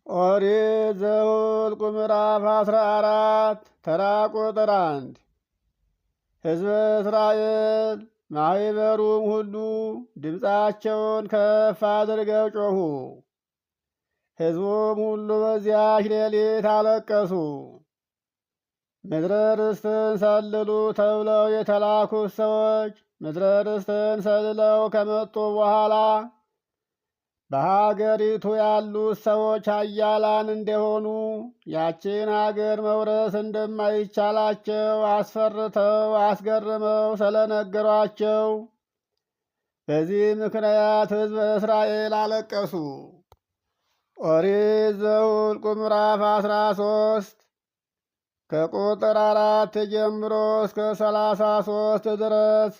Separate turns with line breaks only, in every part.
ኦሪት ዘኍልቍ ምዕራፍ 14 ተራ ቁጥር 1 ሕዝበ እስራኤል ማኅበሩም ሁሉ ድምፃቸውን ከፍ አድርገው ጮኹ። ሕዝቡም ሁሉ በዚያች ሌሊት አለቀሱ። ምድረ ርስትን ሰልሉ ተብለው የተላኩት ሰዎች ምድረ ርስትን ሰልለው ከመጡ በኋላ በሀገሪቱ ያሉት ሰዎች ኃያላን እንደሆኑ ያችን ሀገር መውረስ እንደማይቻላቸው አስፈርተው አስገርመው ስለነገሯቸው በዚህ ምክንያት ሕዝበ እስራኤል አለቀሱ። ኦሪት ዘኍልቍ ምዕራፍ 13 ከቁጥር 4 ጀምሮ እስከ 33 ድረስ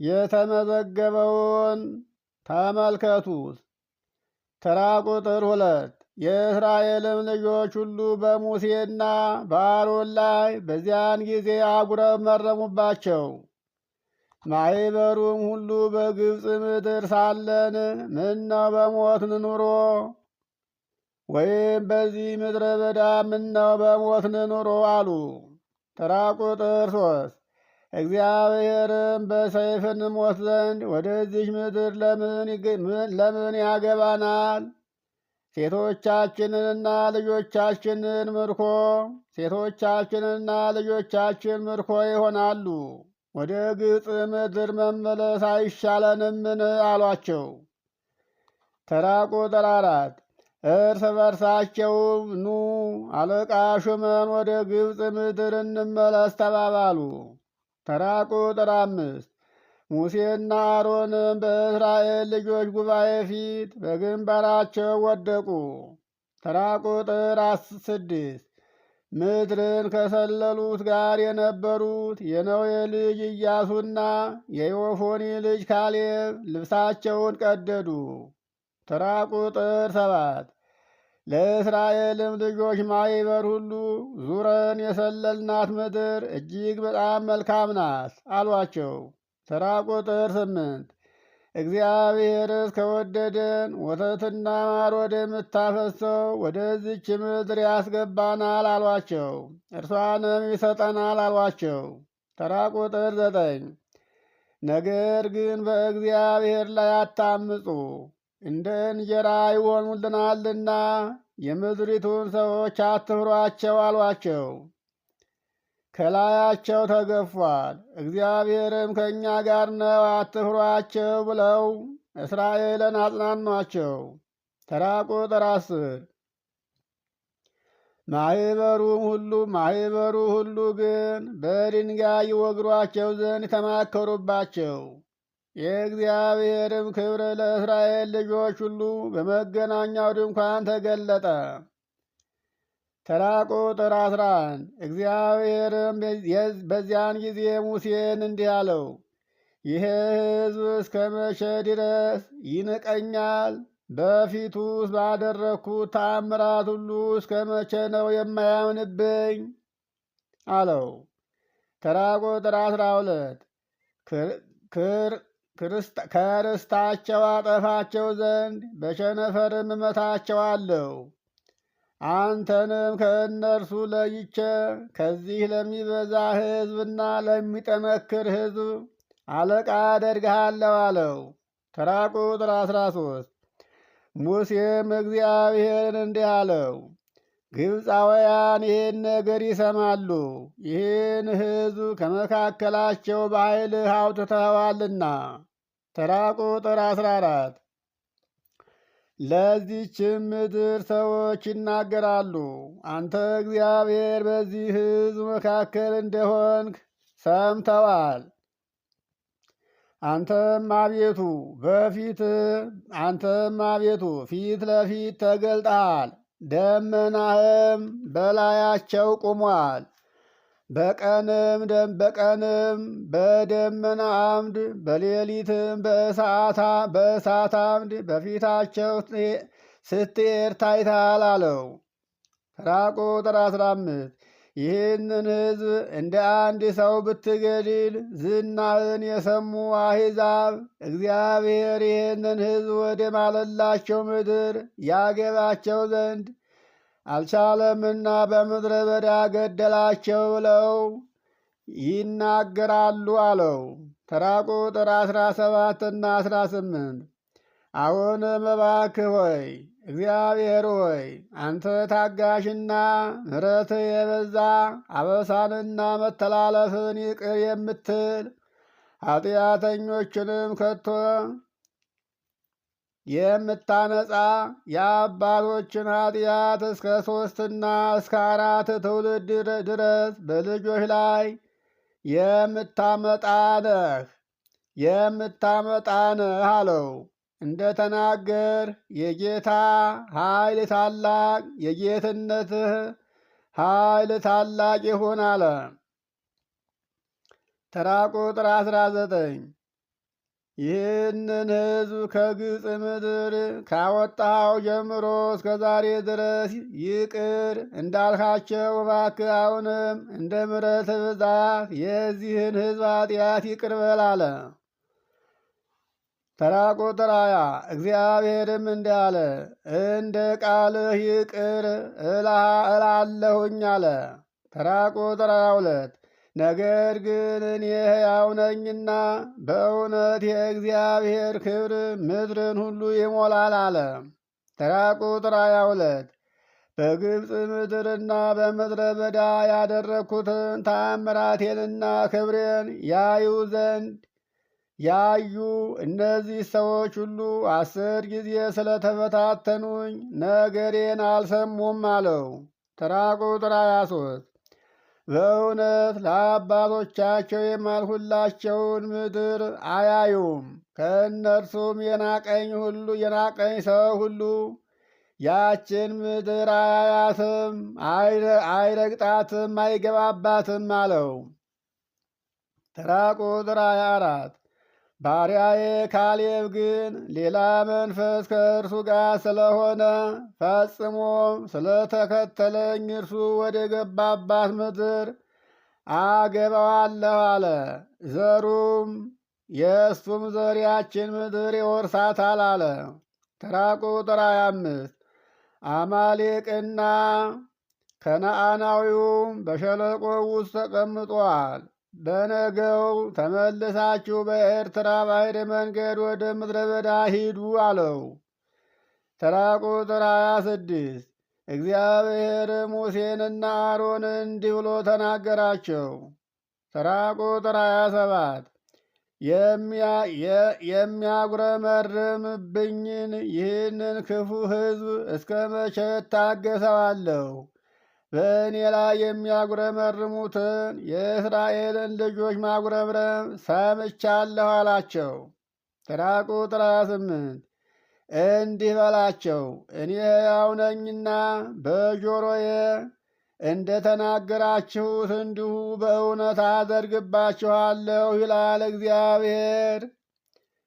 የተመዘገበውን ተመልከቱት። ተራ ቁጥር 2 የእስራኤልም ልጆች ሁሉ በሙሴና በአሮን ላይ በዚያን ጊዜ አጉረመረሙባቸው። ማኅበሩም ሁሉ በግብፅ ምድር ሳለን ምነው በሞትን ኑሮ፣ ወይም በዚህ ምድረ በዳ ምነው በሞትን ኑሮ አሉ። ተራ ቁጥር 3 እግዚአብሔርም በሰይፍ እንሞት ዘንድ ወደዚች ምድር ለምን ያገባናል? ሴቶቻችንንና ልጆቻችን ምርኮ ይሆናሉ። ወደ ግብፅ ምድር መመለስ አይሻለንምን? አሏቸው። ተራ ቁጥር 4 እርስ በርሳቸውም ኑ አለቃ ሹመን ወደ ግብፅ ምድር እንመለስ ተባባሉ። ተራ ቁጥር 5 ሙሴና አሮንም በእስራኤል ልጆች ጉባኤ ፊት በግንባራቸው ወደቁ። ተራ ቁጥር 6 ምድርን ከሰለሉት ጋር የነበሩት የነዌ ልጅ ኢያሱና የዮፎኒ ልጅ ካሌብ ልብሳቸውን ቀደዱ። ተራ ቁጥር 7 ለእስራኤልም ልጆች ማኅበር ሁሉ ዙረን የሰለልናት ምድር እጅግ በጣም መልካም ናት አሏቸው። ተራ ቁጥር 8 እግዚአብሔርስ ከወደደን ወተትና ማር ወደምታፈሰው ወደዚች ምድር ያስገባናል አሏቸው። እርሷንም ይሰጠናል አሏቸው። ተራ ቁጥር 9 ነገር ግን በእግዚአብሔር ላይ አታምፁ፣ እንደ እንጀራ ይሆኑልናልና የምድሪቱን ሰዎች አትፍሯቸው አሏቸው። ከላያቸው ተገፏል፣ እግዚአብሔርም ከእኛ ጋር ነው፣ አትፍሯቸው ብለው እስራኤልን አጽናኗቸው። ተራ ቁጥር 10 ማኅበሩ ሁሉ ግን በድንጋይ ይወግሯቸው ዘንድ ተማከሩባቸው። የእግዚአብሔርም ክብር ለእስራኤል ልጆች ሁሉ በመገናኛው ድንኳን ተገለጠ። ተራ ቁጥር 11 እግዚአብሔርም በዚያን ጊዜ ሙሴን እንዲህ አለው፣ ይህ ሕዝብ እስከ መቼ ድረስ ይንቀኛል? በፊቱስ ባደረግኩት ተአምራት ሁሉ እስከ መቼ ነው የማያምንብኝ? አለው። ተራ ቁጥር 12 ከርስታቸው አጠፋቸው ዘንድ በቸነፈርም እመታቸዋለሁ። አንተንም ከእነርሱ ለይቼ ከዚህ ለሚበዛ ሕዝብና ለሚጠነክር ሕዝብ አለቃ አደርግሃለሁ አለው። ተራ ቁጥር 13 ሙሴም እግዚአብሔርን እንዲህ አለው፣ ግብፃውያን ይህን ነገር ይሰማሉ። ይህን ሕዝብ ከመካከላቸው በኃይልህ አውጥተኸዋልና። ተራ ቁጥር 14 ለዚችም ምድር ሰዎች ይናገራሉ፣ አንተ እግዚአብሔር በዚህ ሕዝብ መካከል እንደሆንክ ሰምተዋል። አንተም አቤቱ ፊት ለፊት ተገልጠሃል፣ ደመናህም በላያቸው ቆሟል። በቀንም በደመና አምድ በሌሊትም በእሳት አምድ በፊታቸው ስትሄድ ታይተሃል አለው። ተራ ቁጥር 15 ይህንን ሕዝብ እንደ አንድ ሰው ብትገድል ዝናህን የሰሙ አሕዛብ እግዚአብሔር ይህንን ሕዝብ ወደ ማለላቸው ምድር ያገባቸው ዘንድ አልቻለምና በምድረ በዳ ገደላቸው ብለው ይናገራሉ አለው። ተራ ቁጥር 17ና 18 አሁንም እባክህ ሆይ እግዚአብሔር ሆይ አንተ ታጋሽና ምሕረትህ የበዛ አበሳንና መተላለፍን ይቅር የምትል ኃጢአተኞችንም ከቶ የምታነጻ የአባቶችን ኃጢአት እስከ 3ና እስከ 4 ትውልድ ድረስ በልጆች ላይ የምታመጣ ነህ አለው። እንደ ተናገር የጌታ ኃይል ታላቅ የጌትነትህ ኃይል ታላቅ ይሁን አለ። ተራ ቁጥር 19 ይህንን ሕዝብ ከግብፅ ምድር ካወጣኸው ጀምሮ እስከ ዛሬ ድረስ ይቅር እንዳልካቸው እባክህ አሁንም እንደ ምሕረትህ ብዛት የዚህን ሕዝብ ኃጢአት ይቅር በል አለ። ተራ ቁጥር 20 እግዚአብሔርም እንዲህ አለ፣ እንደ ቃልህ ይቅር እላለሁኝ አለ። ተራ ቁጥር 22 ነገር ግን እኔ ሕያው ነኝና በእውነት የእግዚአብሔር ክብር ምድርን ሁሉ ይሞላል አለ። ተራ ቁጥር 22 በግብፅ ምድርና በምድረ በዳ ያደረግኩትን ተአምራቴንና ክብሬን ያዩ እነዚህ ሰዎች ሁሉ 10 ጊዜ ስለተበታተኑኝ ነገሬን አልሰሙም አለው። ተራ ቁጥር 23 በእውነት ለአባቶቻቸው የማልሁላቸውን ምድር አያዩም። ከእነርሱም የናቀኝ ሰው ሁሉ ያችን ምድር አያያትም፣ አይረግጣትም፣ አይገባባትም አለው። ተራ ቁጥር 24 ባሪያዬ ካሌብ ግን ሌላ መንፈስ ከእርሱ ጋር ስለሆነ ፈጽሞም ስለተከተለኝ እርሱ ወደ ገባባት ምድር አገባዋለሁ አለ። ዘሩም የእሱም ዘር ያችን ምድር ይወርሳታል አለ። ተራ ቁጥር 25 አማሌቅና ከነዓናዊውም በሸለቆ ውስጥ ተቀምጧል። በነገው ተመልሳችሁ በኤርትራ ባሕር መንገድ ወደ ምድረ በዳ ሂዱ አለው። ተራ ቁጥር 26 እግዚአብሔር ሙሴንና አሮንን እንዲህ ብሎ ተናገራቸው። ተራ ቁጥር 27 የሚያጉረመርምብኝን ይህንን ክፉ ሕዝብ እስከ መቼ እታገሰዋለሁ? በእኔ ላይ የሚያጉረመርሙትን የእስራኤልን ልጆች ማጉረምረም ሰምቻለሁ አላቸው። ተራ ቁጥር 28 እንዲህ በላቸው፣ እኔ ሕያው ነኝና በጆሮዬ እንደ ተናገራችሁት እንዲሁ በእውነት አደርግባችኋለሁ ይላል እግዚአብሔር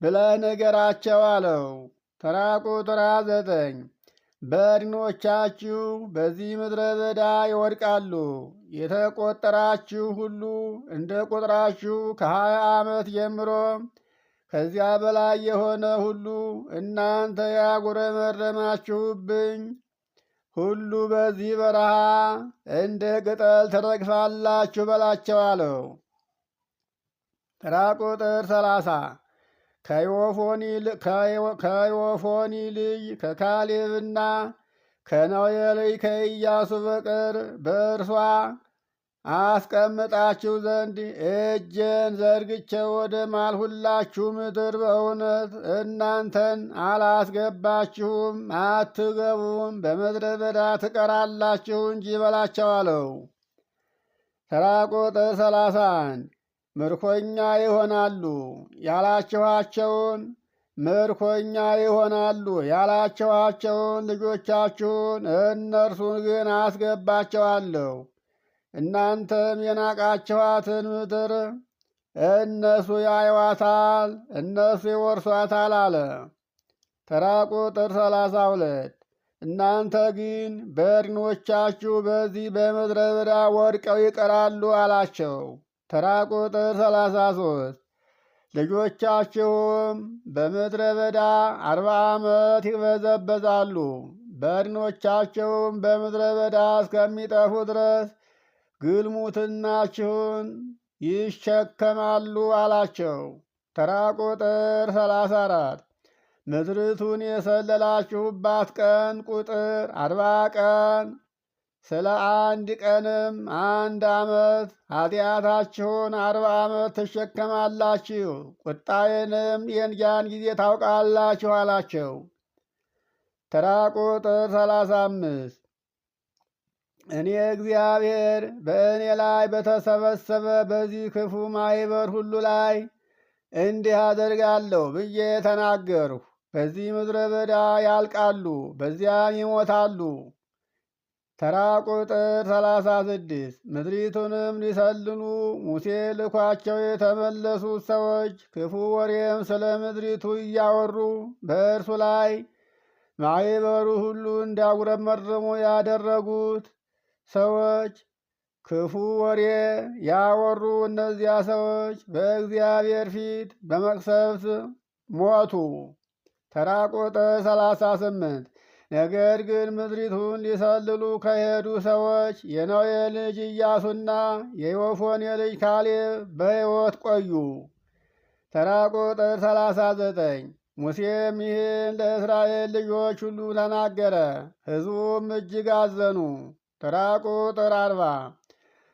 ብለህ ንገራቸው አለው። ተራ ቁጥር 9 በድኖቻችሁ በዚህ ምድረ በዳ ይወድቃሉ። የተቆጠራችሁ ሁሉ እንደ ቁጥራችሁ ከ20 ዓመት ጀምሮ ከዚያ በላይ የሆነ ሁሉ እናንተ ያጉረመረማችሁብኝ ሁሉ በዚህ በረሃ እንደ ቅጠል ትረግፋላችሁ በላቸው አለው። ተራ ቁጥር 30 ከዮፎኒ ልጅ ከካሌብና ከነዌ ልጅ ከኢያሱ በቀር በእርሷ አስቀምጣችሁ ዘንድ እጄን ዘርግቼ ወደ ማልሁላችሁ ምድር በእውነት እናንተን አላስገባችሁም፣ አትገቡም፣ በምድረ በዳ ትቀራላችሁ እንጂ በላቸው አለው። ተራ ቁጥር 31 ምርኮኛ ይሆናሉ ያላችኋቸውን ልጆቻችሁን እነርሱን ግን አስገባቸዋለሁ። እናንተም የናቃችኋትን ምድር እነሱ ያዩዋታል፣ እነሱ ይወርሷታል አለ። ተራ ቁጥር 32 እናንተ ግን በድኖቻችሁ በዚህ በምድረ በዳ ወድቀው ይቀራሉ አላቸው። ተራ ቁጥር 33 ልጆቻችሁም በምድረ በዳ 40 ዓመት ይበዘበዛሉ፣ በድኖቻቸውም በምድረ በዳ እስከሚጠፉ ድረስ ግልሙትናችሁን ይሸከማሉ አላቸው። ተራ ቁጥር 34 ምድርቱን የሰለላችሁባት ቀን ቁጥር 40 ቀን፣ ስለ አንድ ቀንም 1 ዓመት ኃጢአታችሁን 40 ዓመት ትሸከማላችሁ፣ ቁጣዬንም የንጃን ጊዜ ታውቃላችሁ አላቸው። ተራ ቁጥር 35 እኔ እግዚአብሔር በእኔ ላይ በተሰበሰበ በዚህ ክፉ ማኅበር ሁሉ ላይ እንዲህ አደርጋለሁ ብዬ ተናገርሁ። በዚህ ምድረ በዳ ያልቃሉ፣ በዚያም ይሞታሉ። ተራ ቁጥር 36 ምድሪቱንም ሊሰልሉ ሙሴ ልኳቸው የተመለሱት ሰዎች ክፉ ወሬም ስለ ምድሪቱ እያወሩ በእርሱ ላይ ማኅበሩ ሁሉ እንዳጉረመረሙ ያደረጉት ሰዎች ክፉ ወሬ ያወሩ እነዚያ ሰዎች በእግዚአብሔር ፊት በመቅሰፍት ሞቱ። ተራ ቁጥር 38 ነገር ግን ምድሪቱን ሊሰልሉ ከሄዱ ሰዎች የነዌ ልጅ ኢያሱና የዮፎኔ ልጅ ካሌብ በሕይወት ቆዩ። ተራ ቁጥር 39 ሙሴም ይህን ለእስራኤል ልጆች ሁሉ ተናገረ፣ ሕዝቡም እጅግ አዘኑ። ተራ ቁጥር 40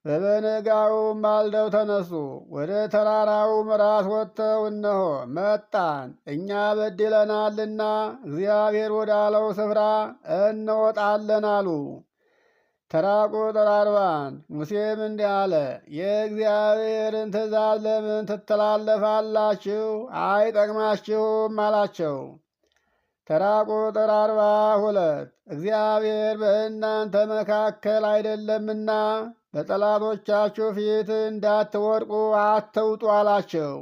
በበነጋውም ማልደው ተነሱ፣ ወደ ተራራውም ራስ ወጥተው እነሆ መጣን፣ እኛ በድለናልና እግዚአብሔር ወዳለው ስፍራ እንወጣለን አሉ። ተራ ቁጥር 41 ሙሴም እንዲህ አለ፣ የእግዚአብሔርን ትእዛዝ ለምን ትተላለፋላችሁ? አይጠቅማችሁም አላቸው። ተራ ቁጥር 42 እግዚአብሔር በእናንተ መካከል አይደለምና በጠላቶቻችሁ ፊት እንዳትወድቁ አትውጡ አላቸው።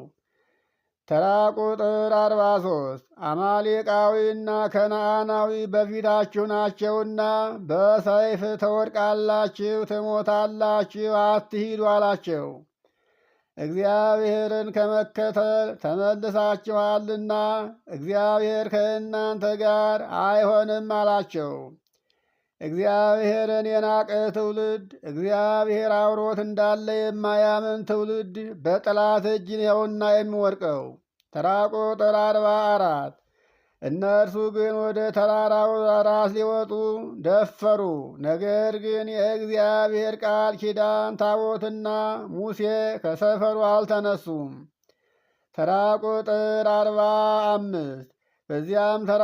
ተራ ቁጥር 43 አማሌቃዊና ከነዓናዊ በፊታችሁ ናቸውና በሰይፍ ትወድቃላችሁ፣ ትሞታላችሁ፣ አትሂዱ አላቸው። እግዚአብሔርን ከመከተል ተመልሳችኋልና እግዚአብሔር ከእናንተ ጋር አይሆንም አላቸው። እግዚአብሔርን የናቀ ትውልድ፣ እግዚአብሔር አብሮት እንዳለ የማያምን ትውልድ በጠላት እጅ ነውና የሚወድቀው። ተራ ቁጥር 44 እነርሱ ግን ወደ ተራራው ራስ ሊወጡ ደፈሩ። ነገር ግን የእግዚአብሔር ቃል ኪዳን ታቦትና ሙሴ ከሰፈሩ አልተነሱም። ተራ ቁጥር 45 በዚያም ተራ